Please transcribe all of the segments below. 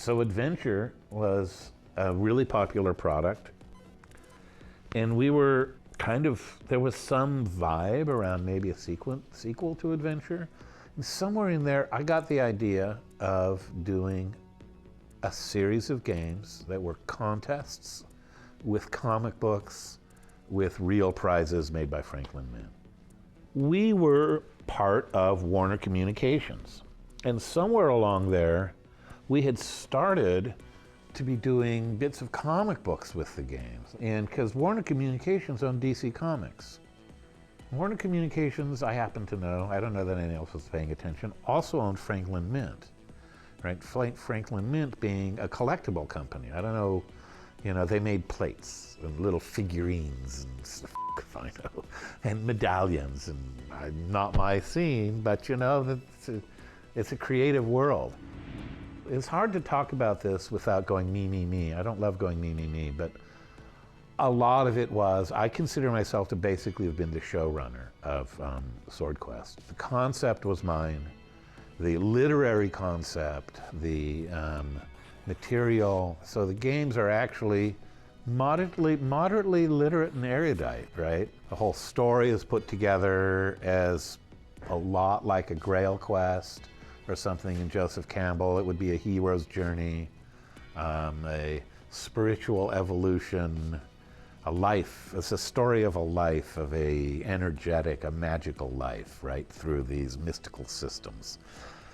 So Adventure was a really popular product, and we were there was some vibe around maybe a sequel to Adventure. And somewhere in there, I got the idea of doing a series of games that were contests with comic books, with real prizes made by Franklin Mint. We were part of Warner Communications, and somewhere along there, we had started to be doing bits of comic books with the games. And because Warner Communications owned DC Comics. Warner Communications, I happen to know, I don't know that anyone else was paying attention, also owned Franklin Mint, right? Franklin Mint being a collectible company. I don't know, they made plates and little figurines and stuff, I know, and medallions, and not my scene, but it's a creative world. It's hard to talk about this without going me, me, me. I don't love going me, me, me, but a lot of it was, I consider myself to basically have been the showrunner of Sword Quest. The concept was mine, the literary concept, the material. So the games are actually moderately literate and erudite, right? The whole story is put together as a lot like a Grail quest or something in Joseph Campbell. It would be a hero's journey, a spiritual evolution, a life. It's a story of a life, of a energetic, a magical life, right, through these mystical systems.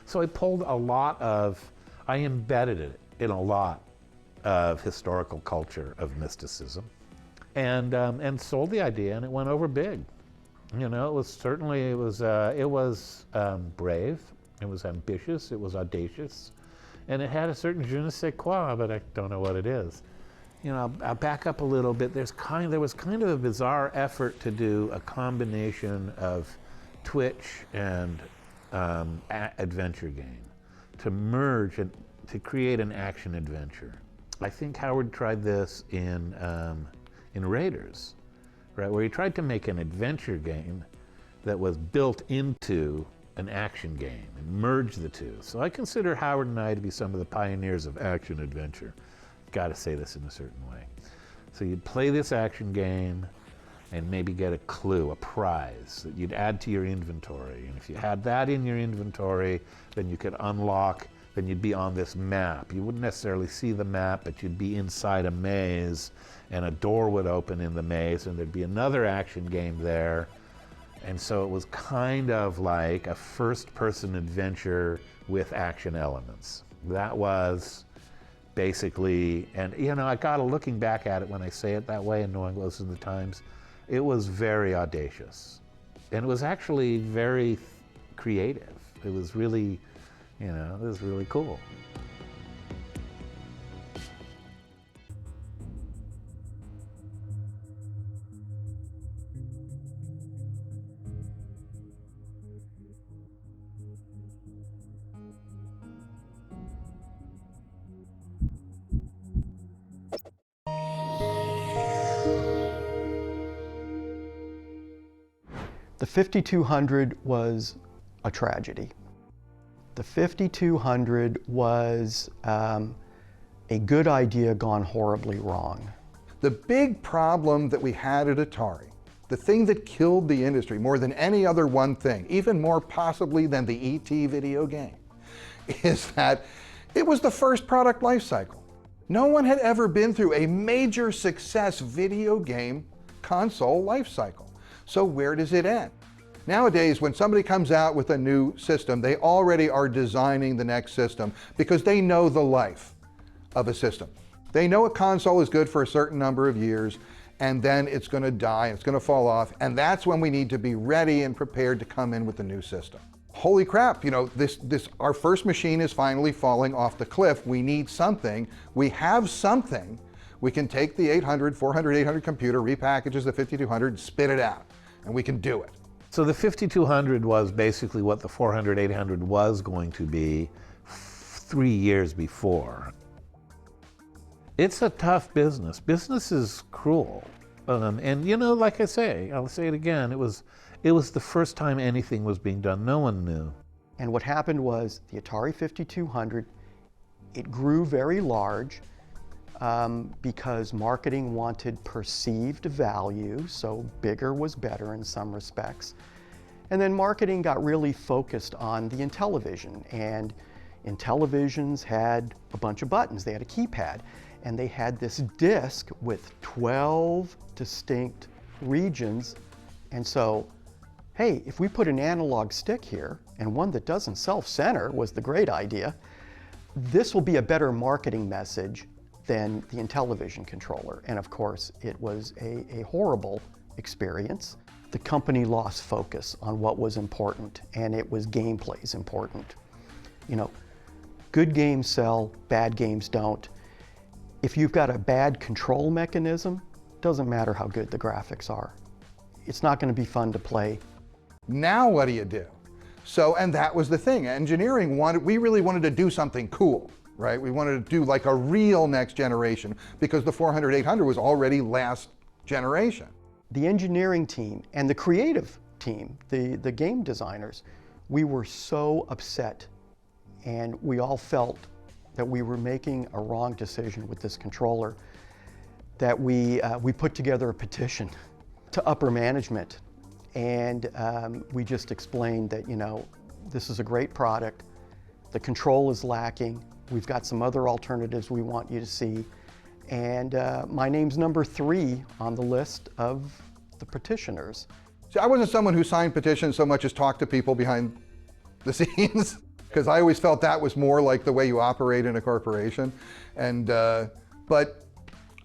So I embedded it in a lot of historical culture of mysticism, and sold the idea, and it went over big. It was brave, it was ambitious, it was audacious, and it had a certain je ne sais quoi, but I don't know what it is. I'll back up a little bit. There was kind of a bizarre effort to do a combination of Twitch and adventure game, to merge and to create an action adventure. I think Howard tried this in Raiders, right, where he tried to make an adventure game that was built into an action game and merge the two. So I consider Howard and I to be some of the pioneers of action adventure. Got to say this in a certain way. So you'd play this action game and maybe get a clue, a prize that you'd add to your inventory. And if you had that in your inventory, then you could unlock, then you'd be on this map. You wouldn't necessarily see the map, but you'd be inside a maze, and a door would open in the maze, and there'd be another action game there. And so it was kind of like a first-person adventure with action elements. That was basically, and I got looking back at it when I say it that way and knowing those are the times, it was very audacious. And it was actually very creative. It was really, it was really cool. The 5200 was a tragedy. The 5200 was a good idea gone horribly wrong. The big problem that we had at Atari, the thing that killed the industry more than any other one thing, even more possibly than the E.T. video game, is that it was the first product life cycle. No one had ever been through a major success video game console life cycle. So where does it end? Nowadays, when somebody comes out with a new system, they already are designing the next system because they know the life of a system. They know a console is good for a certain number of years, and then it's going to die, it's going to fall off, and that's when we need to be ready and prepared to come in with the new system. Holy crap, our first machine is finally falling off the cliff. We need something. We have something. We can take the 400, 800 computer, repackages the 5200, spit it out, and we can do it. So the 5200 was basically what the 400, 800 was going to be 3 years before. It's a tough business. Business is cruel. And like I say, I'll say it again, it was the first time anything was being done. No one knew. And what happened was the Atari 5200, It grew very large because marketing wanted perceived value, so bigger was better in some respects. And then marketing got really focused on the Intellivision, and Intellivisions had a bunch of buttons. They had a keypad, and they had this disc with 12 distinct regions. And so, hey, if we put an analog stick here, and one that doesn't self-center was the great idea, this will be a better marketing message than the Intellivision controller. And of course, it was a horrible experience. The company lost focus on what was important, and it was gameplay's important. You know, good games sell, bad games don't. If you've got a bad control mechanism, doesn't matter how good the graphics are. It's not going to be fun to play. Now what do you do? So, and that was the thing. Engineering we really wanted to do something cool, right? We wanted to do like a real next generation because the 400-800 was already last generation. The engineering team and the creative team, the game designers, we were so upset, and we all felt that we were making a wrong decision with this controller, that we put together a petition to upper management, and we just explained that, you know, this is a great product, the control is lacking, we've got some other alternatives we want you to see, and my name's number 3 on the list of the petitioners. See, I wasn't someone who signed petitions so much as talked to people behind the scenes, because I always felt that was more like the way you operate in a corporation. And but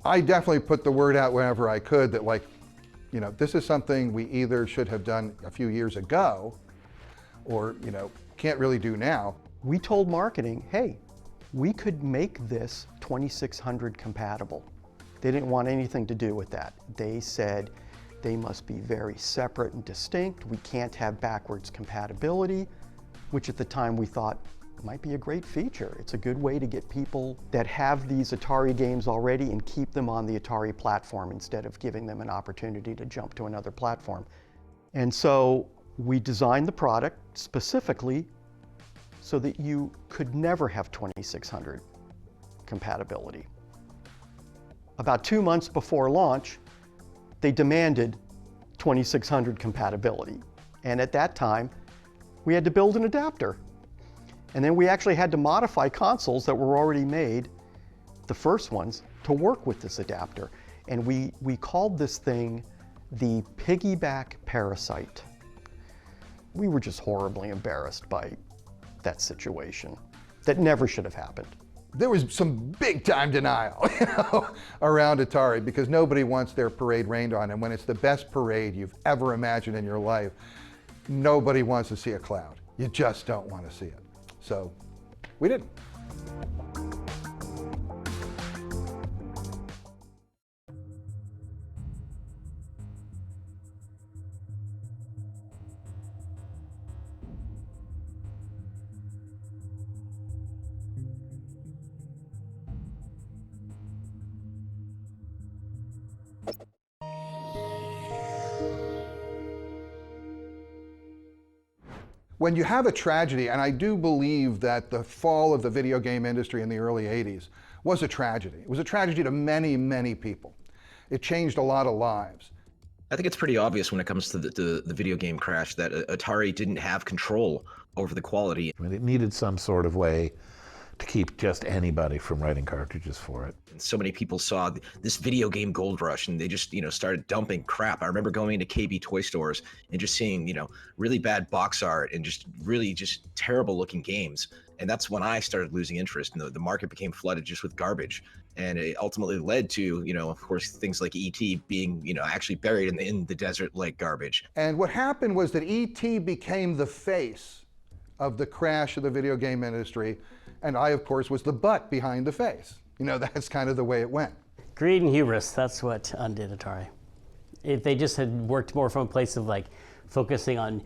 I definitely put the word out whenever I could that, like, you know, this is something we either should have done a few years ago or, you know, can't really do now. We told marketing, hey, we could make this 2600 compatible. They didn't want anything to do with that. They said they must be very separate and distinct. We can't have backwards compatibility, which at the time we thought might be a great feature. It's a good way to get people that have these Atari games already and keep them on the Atari platform instead of giving them an opportunity to jump to another platform. And so we designed the product specifically so that you could never have 2600 compatibility. About 2 months before launch, they demanded 2600 compatibility. And at that time, we had to build an adapter. And then we actually had to modify consoles that were already made, the first ones, to work with this adapter. And we called this thing the piggyback parasite. We were just horribly embarrassed by that situation. That never should have happened. There was some big time denial, you know, around Atari, because nobody wants their parade rained on. And when it's the best parade you've ever imagined in your life, nobody wants to see a cloud. You just don't want to see it. So we didn't. When you have a tragedy, and I do believe that the fall of the video game industry in the early 80s was a tragedy. It was a tragedy to many, many people. It changed a lot of lives. I think it's pretty obvious when it comes to the video game crash that Atari didn't have control over the quality. I mean, it needed some sort of way to keep just anybody from writing cartridges for it. And so many people saw this video game gold rush, and they just, started dumping crap. I remember going into KB toy stores and just seeing, really bad box art and just really just terrible looking games. And that's when I started losing interest, and the market became flooded just with garbage. And it ultimately led to, of course, things like E.T. being, actually buried in the desert like garbage. And what happened was that E.T. became the face of the crash of the video game industry. And I, of course, was the butt behind the face. That's kind of the way it went. Greed and hubris, that's what undid Atari. If they just had worked more from a place of focusing on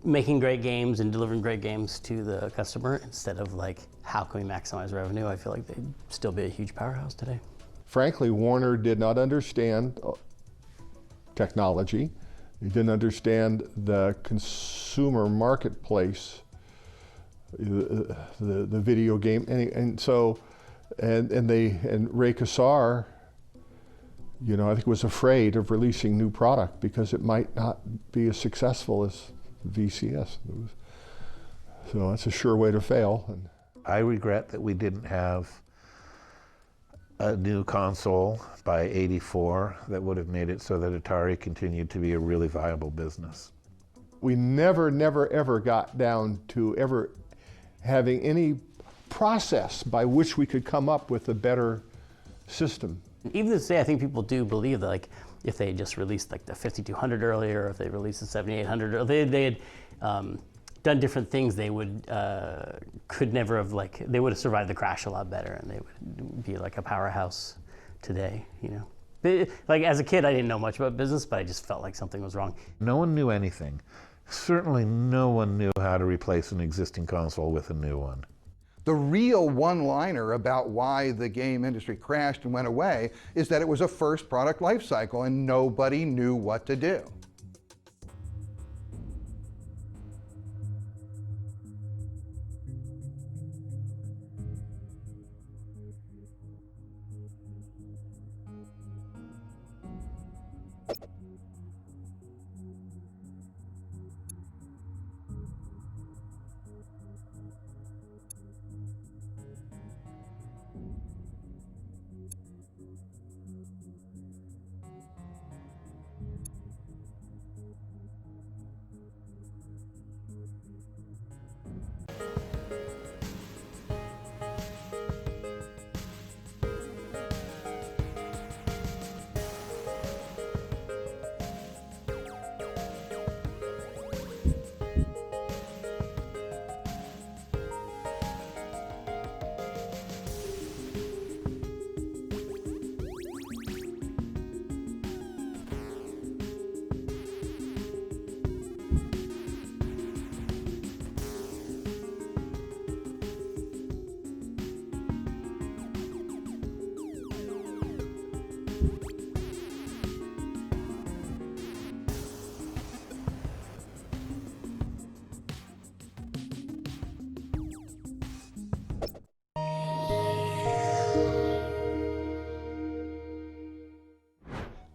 making great games and delivering great games to the customer instead of how can we maximize revenue, I feel like they'd still be a huge powerhouse today. Frankly, Warner did not understand technology. They didn't understand the consumer marketplace the video game, and so Ray Kassar, you know, I think was afraid of releasing new product because it might not be as successful as VCS. So that's a sure way to fail. And I regret that we didn't have a new console by '84 that would have made it so that Atari continued to be a really viable business. we never, ever got down to ever having any process by which we could come up with a better system. Even today, I think people do believe that, like, if they just released like the 5200 earlier, or if they released the 7800, or they had done different things, they would could never have, like, they would have survived the crash a lot better, and they would be like a powerhouse today, you know. Like, as a kid, I didn't know much about business, but I just felt like something was wrong. No one knew anything. Certainly no one knew how to replace an existing console with a new one. The real one-liner about why the game industry crashed and went away is that it was a first product life cycle and nobody knew what to do.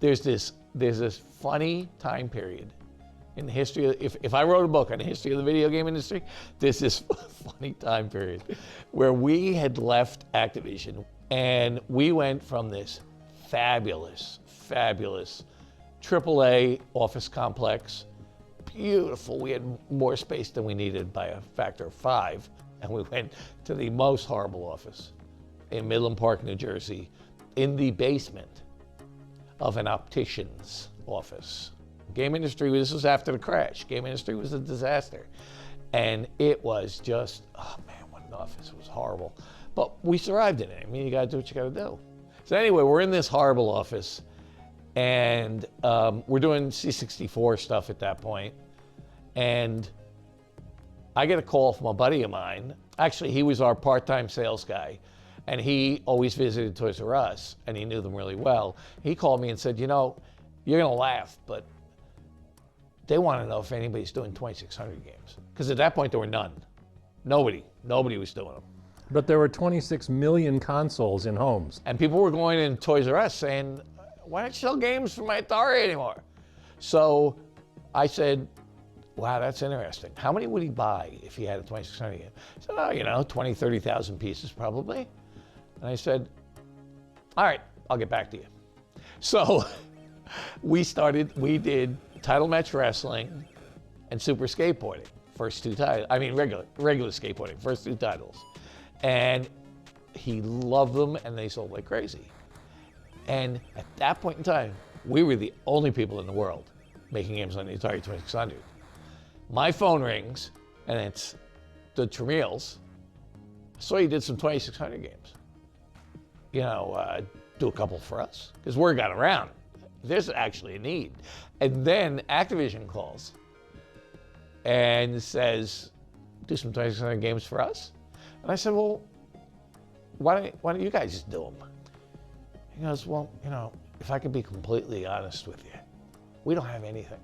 There's this funny time period in the history of, if I wrote a book on the history of the video game industry, there's this funny time period where we had left Activision and we went from this fabulous AAA office complex, beautiful. We had more space than we needed by a factor of 5, and we went to the most horrible office in Midland Park, New Jersey, in the basement of an optician's office. Game industry, this was after the crash. Game industry was a disaster. And it was just, oh man, what an office. It was horrible. But we survived in it. I mean, you gotta do what you gotta do. So anyway, we're in this horrible office, and we're doing C64 stuff at that point. And I get a call from a buddy of mine. Actually, he was our part-time sales guy. And he always visited Toys R Us, and he knew them really well. He called me and said, you know, you're gonna laugh, but they want to know if anybody's doing 2600 games. Because at that point, there were none. Nobody was doing them. But there were 26 million consoles in homes. And people were going in Toys R Us saying, why don't you sell games for my ATARI anymore? So I said, wow, that's interesting. How many would he buy if he had a 2600 game? He said, oh, you know, 20, 30,000 pieces probably. And I said, all right, I'll get back to you. So we did Title Match Wrestling and Super Skateboarding, first 2 titles. I mean, regular skateboarding, first 2 titles. And he loved them, and they sold like crazy. And at that point in time, we were the only people in the world making games on the Atari 2600. My phone rings, and it's the Tramiels. So he did some 2600 games. You know, do a couple for us, because word got around. There's actually a need. And then Activision calls and says, do some 2600 games for us? And I said, well, why don't you guys just do them? He goes, well, you know, if I could be completely honest with you, we don't have anything.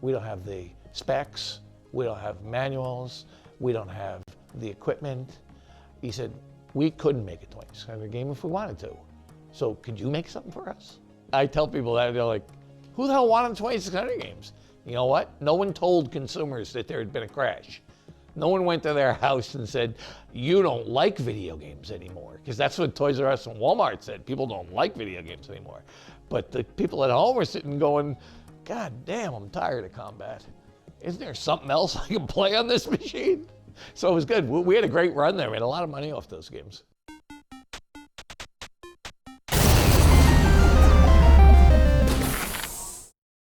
We don't have the specs, we don't have manuals, We don't have the equipment. He said, we couldn't make a 2600 game if we wanted to. So could you make something for us? I tell people that, they're like, who the hell wanted 2600 games? You know what? No one told consumers that there had been a crash. No one went to their house and said, you don't like video games anymore. Because that's what Toys R Us and Walmart said. People don't like video games anymore. But the people at home were sitting going, God damn, I'm tired of combat. Isn't there something else I can play on this machine? So it was good. We had a great run there. We had a lot of money off those games.